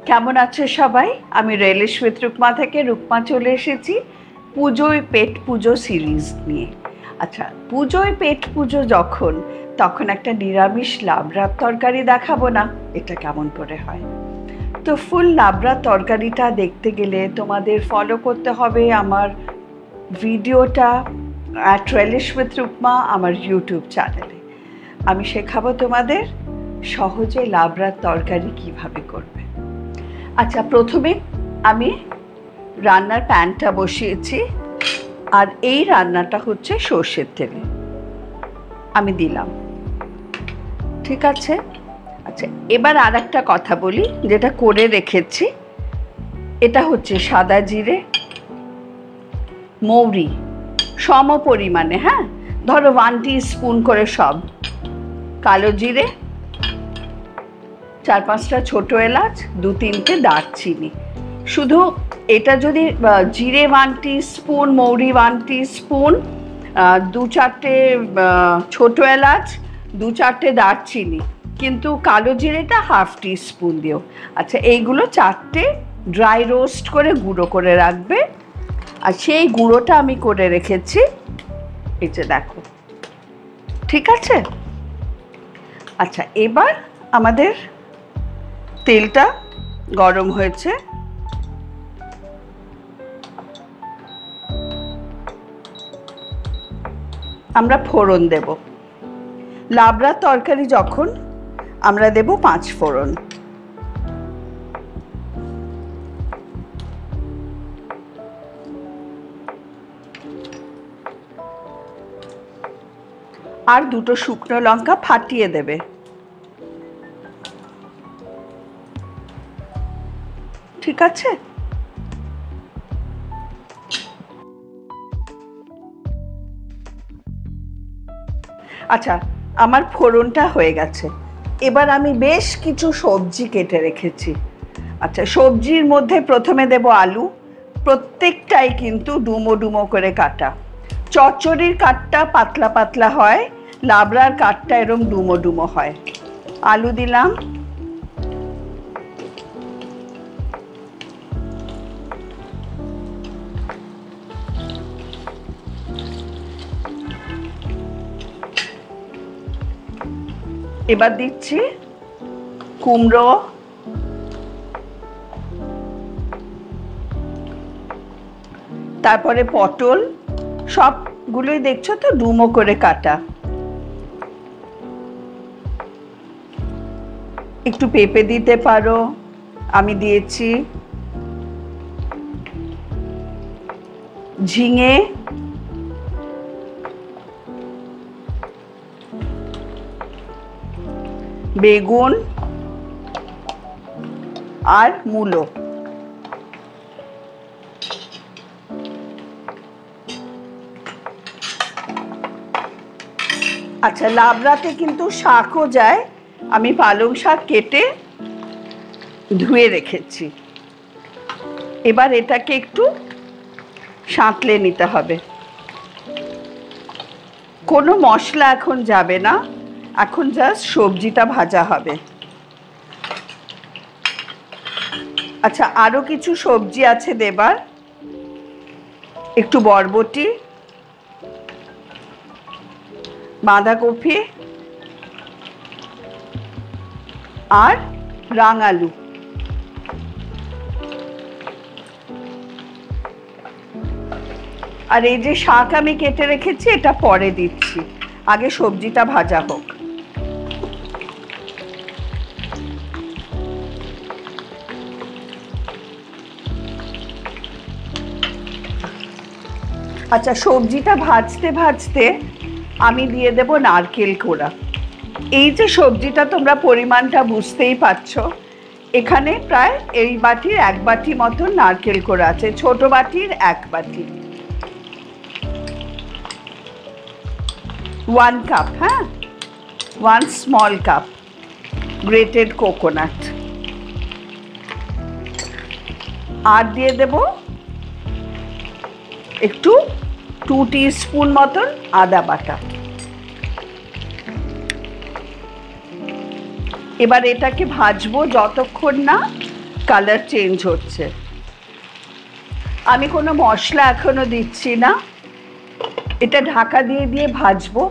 কেমন আছো সবাই? আমি রেলিশ উইথ রুকমা থেকে রুকমা চলে এসেছি পুজোয় পেট পুজো সিরিজ নিয়ে। আচ্ছা, পুজোয় পেট পুজো তখন একটা নিরামিষ লাবড়ার তরকারি দেখাবো না? এটা কেমন করে হয়? তো ফুল লাবড়ার তরকারিটা দেখতে গেলে তোমাদের ফলো করতে হবে আমার ভিডিওটা রেলিশ উইথ রুকমা আমার ইউটিউব চ্যানেলে। আমি শেখাবো তোমাদের সহজে লাবড়ার তরকারি কিভাবে করবে। আচ্ছা, প্রথমে আমি রান্নার প্যানটা বসিয়েছি, আর এই রান্নাটা হচ্ছে সর্ষের তেলে আমি দিলাম, ঠিক আছে? আচ্ছা, এবার আর একটা কথা বলি যেটা করে রেখেছি। এটা হচ্ছে সাদা জিরে, মৌরি সম পরিমাণে, হ্যাঁ, ধরো 1 টিস্পুন করে সব, কালো জিরে, 4-5টা ছোটো এলাচ, 2-3টে দারচিনি। শুধু এটা যদি জিরে 1 টিস্পুন, মৌরি 1 টিস্পুন, 2-4টে ছোটো এলাচ, 2-4টে দারচিনি, কিন্তু কালো জিরেটা 1/2 টিস্পুন দিও। আচ্ছা, এইগুলো 4টে ড্রাই রোস্ট করে গুঁড়ো করে রাখবে। আর সেই গুঁড়োটা আমি করে রেখেছি, এই যে দেখো, ঠিক আছে? আচ্ছা, এবার আমাদের তেলটা গরম হয়েছে, আমরা ফোড়ন দেব। লাবড়ার তরকারি যখন আমরা দেব 5 ফোড়ন। আর 2টো শুকনো লঙ্কা ফাটিয়ে দেবে, ঠিক আছে? আচ্ছা, আমার ফোড়নটা হয়ে গেছে। এবার আমি বেশ কিছু সবজি কেটে রেখেছি। আচ্ছা, সবজির মধ্যে প্রথমে দেব আলু, প্রত্যেকটাই কিন্তু ডুমো ডুমো করে কাটা। চচ্চড়ির কাটটা পাতলা পাতলা হয়, লাবড়ার কাটটা এরম ডুমো ডুমো হয়। আলু দিলাম, এবার দিচ্ছি কুমড়ো, তারপরে পটল, সবগুলোই দেখছো তো ডুমো করে কাটা। একটু পেঁপে দিতে পারো, আমি দিয়েছি। ঝিঙে, বেগুন আর মূলো। আচ্ছা, লাবড়াতে কিন্তু শাকও যায়, আমি পালং শাক কেটে ধুয়ে রেখেছি। এবার এটাকে একটু সাঁতলে নিতে হবে। কোনো মশলা এখন যাবে না, এখন জাস্ট সবজিটা ভাজা হবে। আচ্ছা, আরও কিছু সবজি আছে দেবার, একটু বরবটি, বাঁধাকপি আর রাঙালু। আর এই যে শাক আমি কেটে রেখেছি, এটা পরে দিচ্ছি, আগে সবজিটা ভাজা হোক। আচ্ছা, সবজিটা ভাজতে ভাজতে আমি দিয়ে দেব নারকেল কোড়া। এই যে সবজিটা তোমরা পরিমাণটা বুঝতেই পারছো, এখানে প্রায় এই বাটির 1 বাটি মতো নারকেল কোড়া আছে, ছোট বাটির 1 বাটি। 1 কাপ, হ্যাঁ, 1 স্মল কাপ গ্রেটেড কোকোনাট। আর দিয়ে দেব একটু 2 টিস্পুন মতন আদা বাটা। এবার এটাকে ভাজবো যতক্ষণ না কালার চেঞ্জ হচ্ছে। আমি কোনো মশলা এখনো দিচ্ছি না, এটা ঢাকা দিয়ে দিয়ে ভাজবো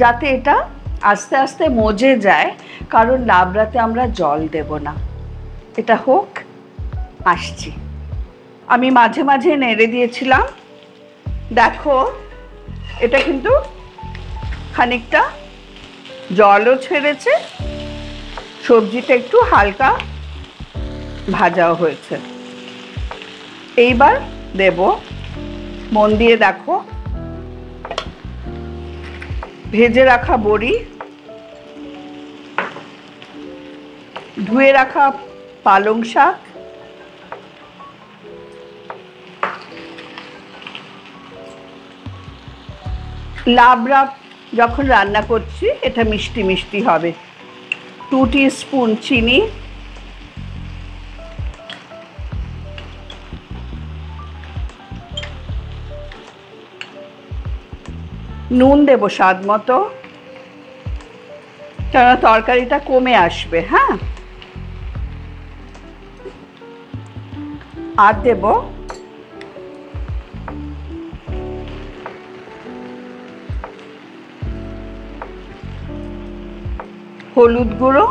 যাতে এটা আস্তে আস্তে মজে যায়, কারণ লাবড়াতে আমরা জল দেব না। এটা হোক, আসছি। আমি মাঝে মাঝে নেড়ে দিয়েছিলাম, দেখো এটা কিন্তু খানিকটা জলও ছেড়েছে, সবজিটা একটু হালকা ভাজাও হয়েছে। এইবার দেব, মন দিয়ে দেখো, ভেজে রাখা বড়ি, ধুয়ে রাখা পালং শাক, লাবড়া যখন রান্না করছি এটা মিষ্টি মিষ্টি হবে। 2 টিস্পুন চিনি, নুন দেব স্বাদ মতো, কারণ তরকারিটা কমে আসবে। হ্যাঁ, আর দেব হলুদ গুঁড়ো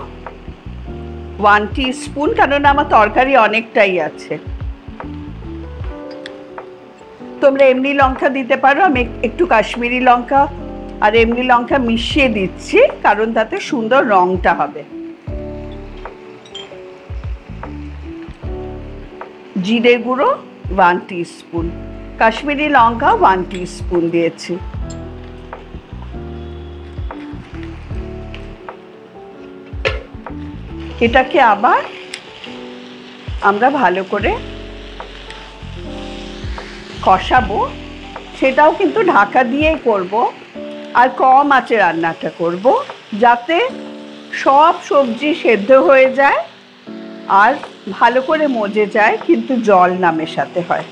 1 টিস্পুন, কারণ আমার তরকারি অনেকটাই আছে। তোমরা এমনি লঙ্কা দিতে পারো, আমি একটু কাশ্মীরি লঙ্কা আর এমনি লঙ্কা মিশিয়ে দিচ্ছি, কারণ তাতে সুন্দর রংটা হবে। জিরে গুঁড়ো 1 টিস্পুন, কাশ্মীরি লঙ্কা 1 টিস্পুন দিয়েছি। এটাকে আবার আমরা ভালো করে কষাবো, সেটাও কিন্তু ঢাকা দিয়েই করব, আর কম আঁচে রান্নাটা করব, যাতে সব সবজি সেদ্ধ হয়ে যায় আর ভালো করে মজে যায়, কিন্তু জল না মেশাতে হয়।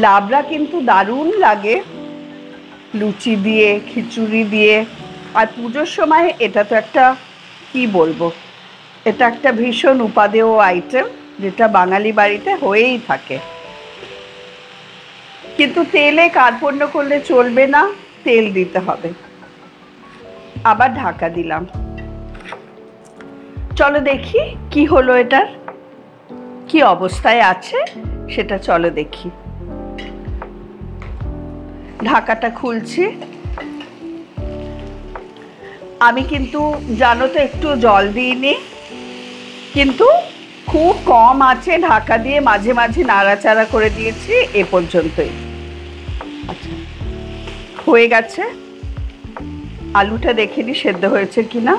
লাবড়া কিন্তু দারুণ লাগে লুচি দিয়ে, খিচুড়ি দিয়ে, আর পুজোর সময় এটা তো একটা, কি বলবো, এটা একটা ভীষণ উপাদেয় আইটেম, যেটা বাঙালি বাড়িতে হয়েই থাকে। কিন্তু তেলে কার্পণ্য করলে চলবে না, তেল দিতে হবে। আবার ঢাকা দিলাম। চলো দেখি কি হলো, এটার কি অবস্থায় আছে সেটা চলো দেখি। ঢাকাটা খুলছি। আমি কিন্তু জানো তো একটু জল দিইনি, কিন্তু খুব কম আছে ঢাকা দিয়ে মাঝে মাঝে নাড়াচাড়া করে দিয়েছি, এ পর্যন্তই। আচ্ছা, হয়ে গেছে। আলুটা দেখে নি সেদ্ধ হয়েছে কিনা।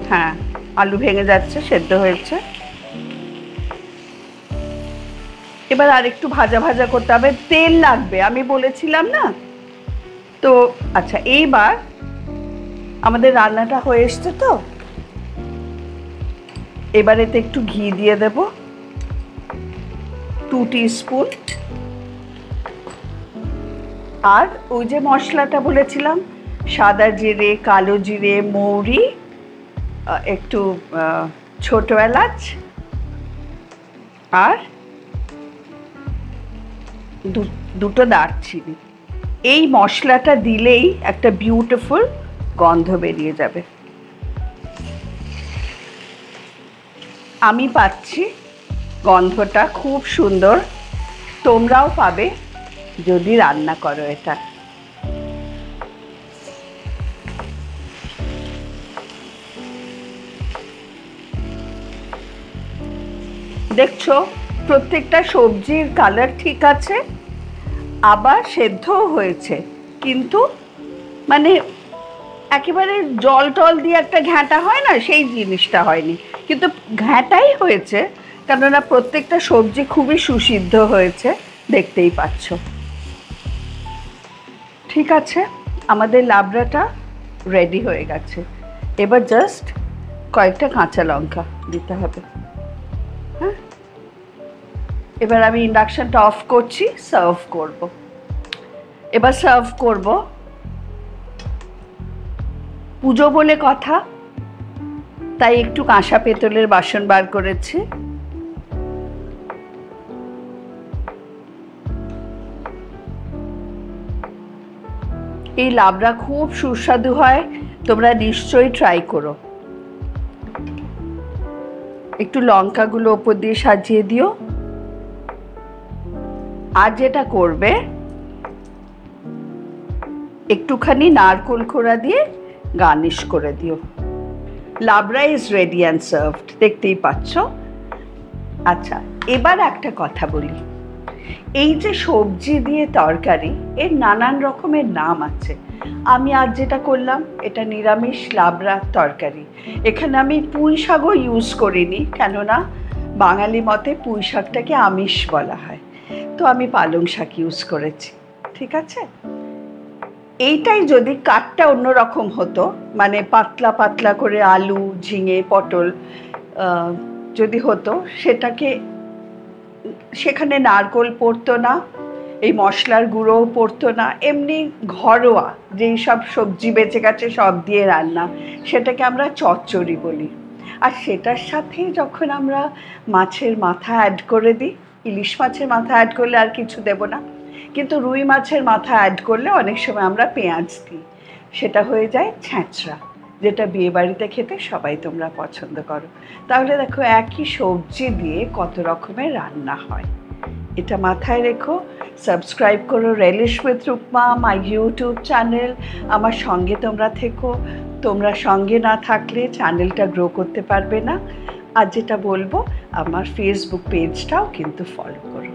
হ্যাঁ, আলু ভেঙে যাচ্ছে, সেদ্ধ হয়েছে। এবার আর একটু ভাজা ভাজা করতে হবে, তেল লাগবে, আমি বলেছিলাম না তো। আচ্ছা, এইবার আমাদের রান্নাটা হয়ে এসছে তো, এবার এতে একটু ঘি দিয়ে দেব, 2 টিস্পুন। আর ওই যে মশলাটা বলেছিলাম, সাদা জিরে, কালো জিরে, মৌরি, একটু ছোট এলাচ, আর দুটো দারচিনি। এই মশলাটা দিলেই একটা বিউটিফুল গন্ধ বেরিয়ে যাবে। আমি পাচ্ছি গন্ধটা খুব সুন্দর, তোমরাও পাবে যদি রান্না করো এটা। দেখছো প্রত্যেকটা সবজির কালার ঠিক আছে, আবার সেদ্ধও হয়েছে, কিন্তু মানে একেবারে জল টল দিয়ে একটা ঘ্যাঁটা হয় না, সেই জিনিসটা হয়নি, কিন্তু ঘ্যাঁটাই হয়েছে, কেননা প্রত্যেকটা সবজি খুবই সুসিদ্ধ হয়েছে, দেখতেই পাচ্ছ। ঠিক আছে, আমাদের লাবড়াটা রেডি হয়ে গেছে। এবার জাস্ট কয়েকটা কাঁচা লঙ্কা দিতে হবে। হ্যাঁ, এবার আমি ইন্ডাকশনটা অফ করছি, সার্ভ করব। এবার সার্ভ করব। পুজো বলে কথা, তাই একটু কাঁসা পেতলের বাসন বার করেছি। এই লাবড়া খুব সুস্বাদু হয়, তোমরা নিশ্চয়ই ট্রাই করো। একটু লঙ্কাগুলো ওপর দিয়ে সাজিয়ে দিও। আর যেটা করবে, একটুখানি নারকোল কোড়া দিয়ে গার্নিশ করে দিও। লাবড়া ইজ রেডি অ্যান্ড সার্ভড, দেখতেই পাচ্ছ। আচ্ছা, এবার একটা কথা বলি। এই যে সবজি দিয়ে তরকারি, এর নানান রকমের নাম আছে। আমি আজ যেটা করলাম, এটা নিরামিষ লাবড়া তরকারি। এখানে আমি পুঁই শাকও ইউজ করিনি, কেননা বাঙালি মতে পুঁই শাকটাকে আমিষ বলা হয়। তো আমি পালং শাক ইউজ করেছি, ঠিক আছে। এইটাই যদি কাটটা অন্যরকম হতো, মানে পাতলা পাতলা করে আলু, ঝিঙে, পটল যদি হতো, সেখানে নারকোল পড়তো না, এই মশলার গুঁড়োও পড়তো না, এমনি ঘরোয়া যেই সব সবজি বেঁচে গেছে সব দিয়ে রান্না, সেটাকে আমরা চচ্চড়ি বলি। আর সেটার সাথে যখন আমরা মাছের মাথা অ্যাড করে দিই, ইলিশ মাছের মাথা অ্যাড করলে আর কিছু দেব না, কিন্তু রুই মাছের মাথা অ্যাড করলে অনেক সময় আমরা পেঁয়াজ দিই, সেটা হয়ে যায় ছ্যাঁচড়া, যেটা বিয়েবাড়িতে খেতে সবাই তোমরা পছন্দ করো। তাহলে দেখো, একই সবজি দিয়ে কত রকমের রান্না হয়। এটা মাথায় রেখো। সাবস্ক্রাইব করো relish with Rukma, my YouTube channel. আমার সঙ্গে তোমরা থেকো। তোমরা সঙ্গে না থাকলে চ্যানেলটা গ্রো করতে পারবে না। আর যেটা বলবো, আমার ফেসবুক পেজটাও কিন্তু ফলো করো।